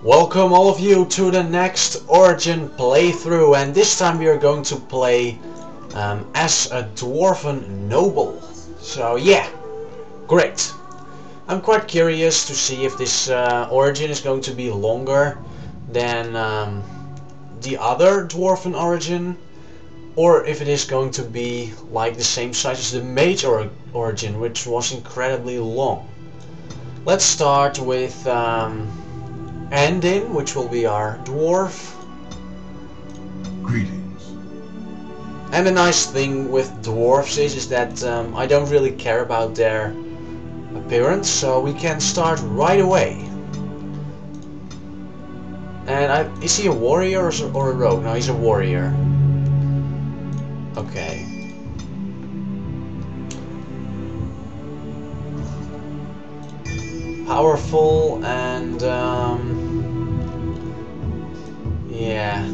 Welcome all of you to the next Origin playthrough, and this time we are going to play as a Dwarven noble. So yeah, great. I'm quite curious to see if this Origin is going to be longer than the other Dwarven Origin, or if it is going to be like the same size as the Mage Origin, which was incredibly long. Let's start with Aendin, which will be our dwarf. Greetings. And the nice thing with dwarves is that I don't really care about their appearance, so we can start right away. And is he a warrior or a rogue? No, he's a warrior. Okay. Powerful and yeah,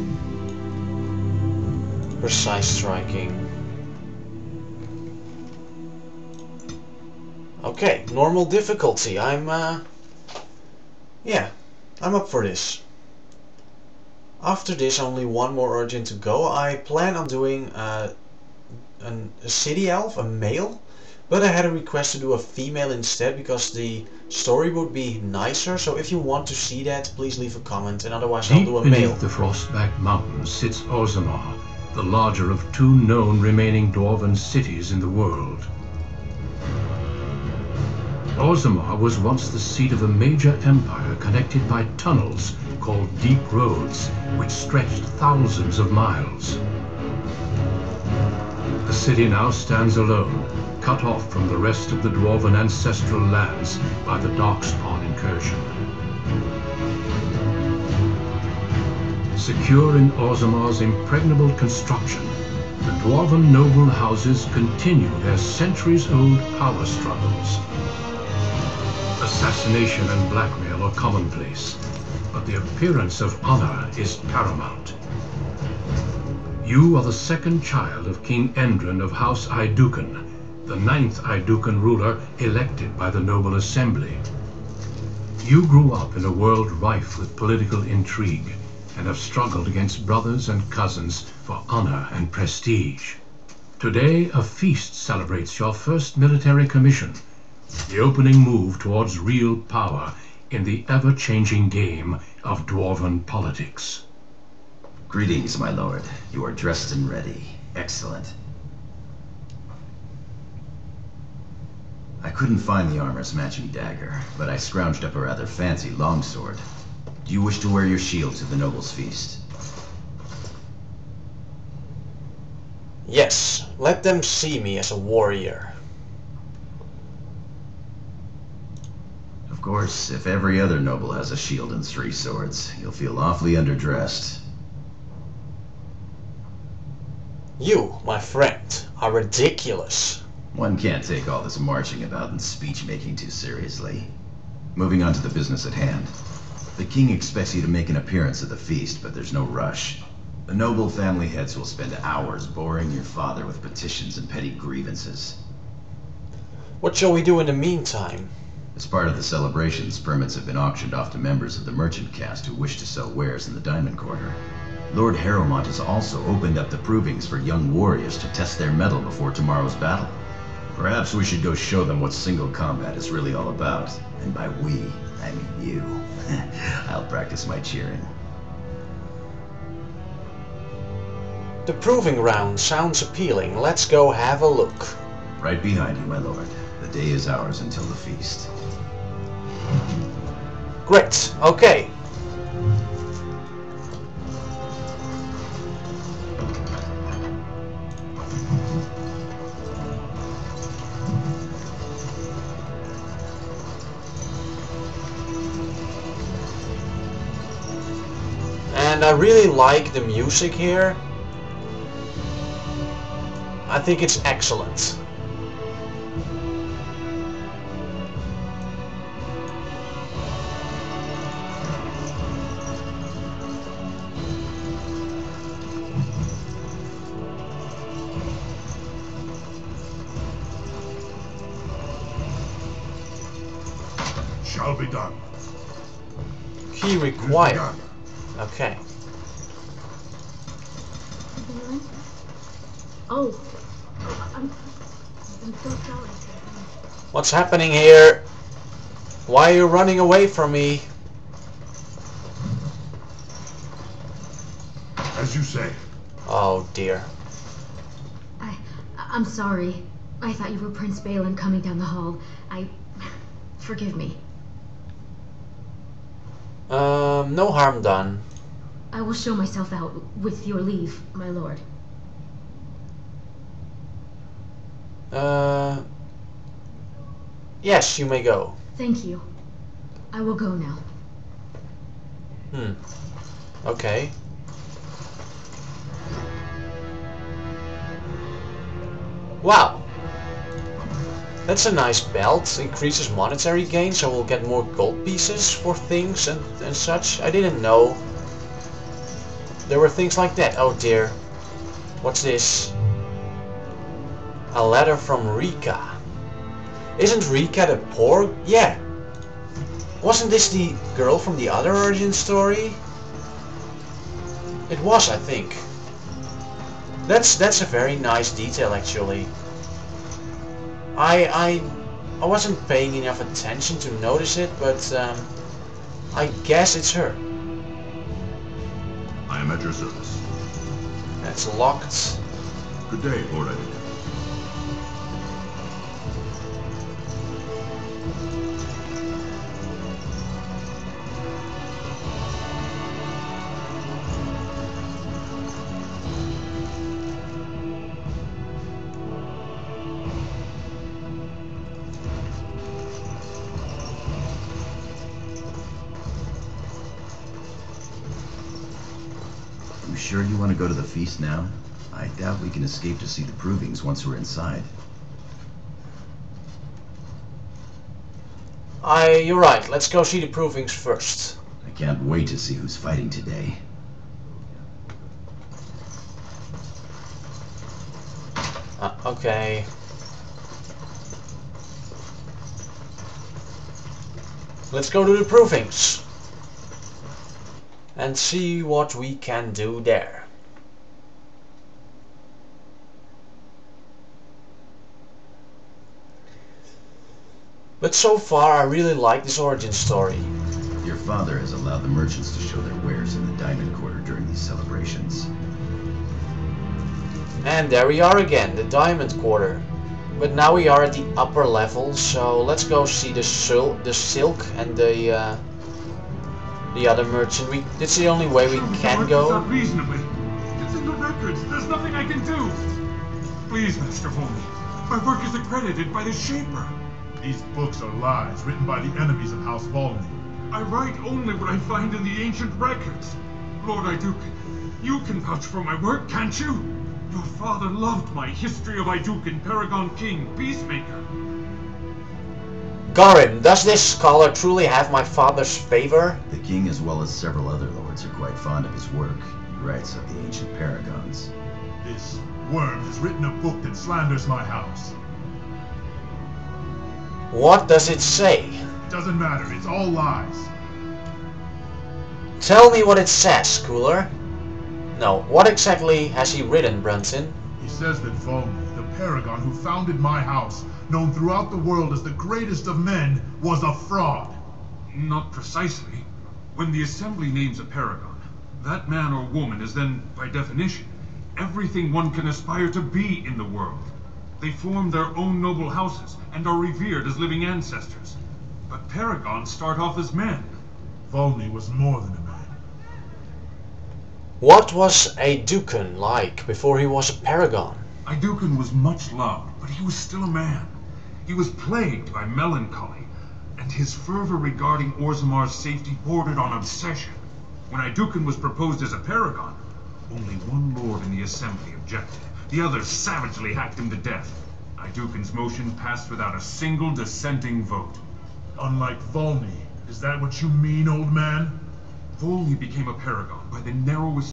precise striking. Okay, normal difficulty. I'm up for this. After this, only one more origin to go. I plan on doing a city elf, a male. But I had a request to do a female instead because the story would be nicer. So if you want to see that, please leave a comment, and otherwise I'll do a male. Deep beneath the Frostback Mountains sits Orzammar, the larger of two known remaining Dwarven cities in the world. Orzammar was once the seat of a major empire connected by tunnels called Deep Roads, which stretched thousands of miles. The city now stands alone, cut off from the rest of the Dwarven ancestral lands by the Darkspawn incursion. Secure in Orzammar's impregnable construction, the Dwarven noble houses continue their centuries-old power struggles. Assassination and blackmail are commonplace, but the appearance of honor is paramount. You are the second child of King Aendin of House Aendin, the 9th Aendin ruler elected by the Noble Assembly. You grew up in a world rife with political intrigue and have struggled against brothers and cousins for honor and prestige. Today, a feast celebrates your first military commission, the opening move towards real power in the ever-changing game of Dwarven politics. Greetings, my lord. You are dressed and ready. Excellent. I couldn't find the armor's matching dagger, but I scrounged up a rather fancy longsword. Do you wish to wear your shield to the noble's feast? Yes, let them see me as a warrior. Of course, if every other noble has a shield and 3 swords, you'll feel awfully underdressed. You, my friend, are ridiculous. One can't take all this marching about and speech-making too seriously. Moving on to the business at hand. The king expects you to make an appearance at the feast, but there's no rush. The noble family heads will spend hours boring your father with petitions and petty grievances. What shall we do in the meantime? As part of the celebrations, permits have been auctioned off to members of the merchant caste who wish to sell wares in the Diamond Quarter. Lord Harrowmont has also opened up the provings for young warriors to test their mettle before tomorrow's battle. Perhaps we should go show them what single combat is really all about. And by we, I mean you. I'll practice my cheering. The proving round sounds appealing. Let's go have a look. Right behind you, my lord. The day is ours until the feast. Great, okay. And I really like the music here. I think it's excellent. Shall be done. Key required. Okay. Oh, I'm so sorry. What's happening here? Why are you running away from me? As you say. Oh dear. I'm sorry. I thought you were Prince Balin coming down the hall. Forgive me. No harm done. I will show myself out with your leave, my lord. Yes, you may go. Thank you. I will go now. Okay. Wow. That's a nice belt. Increases monetary gain, so we'll get more gold pieces for things and such. I didn't know there were things like that. Oh dear. What's this? A letter from Rika. Isn't Rika the poor? Yeah. Wasn't this the girl from the other origin story? It was, I think. That's a very nice detail, actually. I wasn't paying enough attention to notice it, but I guess it's her. I am at your service. That's locked. Good day, Lord Aendin. You sure you want to go to the feast now? I doubt we can escape to see the provings once we're inside. You're right. Let's go see the provings first. I can't wait to see who's fighting today. Okay. Let's go to the provings and see what we can do there. But so far I really like this origin story. Your father has allowed the merchants to show their wares in the Diamond Quarter during these celebrations. And there we are again, the Diamond Quarter. But now we are at the upper level, so let's go see the silk and the other merchant. It's the only way we can go. Reasonably. It's in the records. There's nothing I can do. Please, Master Volney. My work is accredited by the Shaper. These books are lies written by the enemies of House Volney. I write only what I find in the ancient records. Lord Aendin, you can vouch for my work, can't you? Your father loved my History of Aendin, Paragon King, Peacemaker. Gorim, does this scholar truly have my father's favor? The king, as well as several other lords, are quite fond of his work. He writes of the ancient paragons. This worm has written a book that slanders my house. What does it say? It doesn't matter, it's all lies. Tell me what it says, Cooler. No, what exactly has he written, Brunson? He says that Volney, the paragon who founded my house, known throughout the world as the greatest of men, was a fraud. Not precisely. When the Assembly names a paragon, that man or woman is then, by definition, everything one can aspire to be in the world. They form their own noble houses and are revered as living ancestors. But paragons start off as men. Volney was more than a man. What was Aendin like before he was a paragon? Aendin was much loved, but he was still a man. He was plagued by melancholy, and his fervor regarding Orzamar's safety bordered on obsession. When Aendin was proposed as a paragon, only one lord in the assembly objected. The others savagely hacked him to death. Aendin's motion passed without a single dissenting vote. Unlike Volney, is that what you mean, old man? Volney became a paragon by the narrowest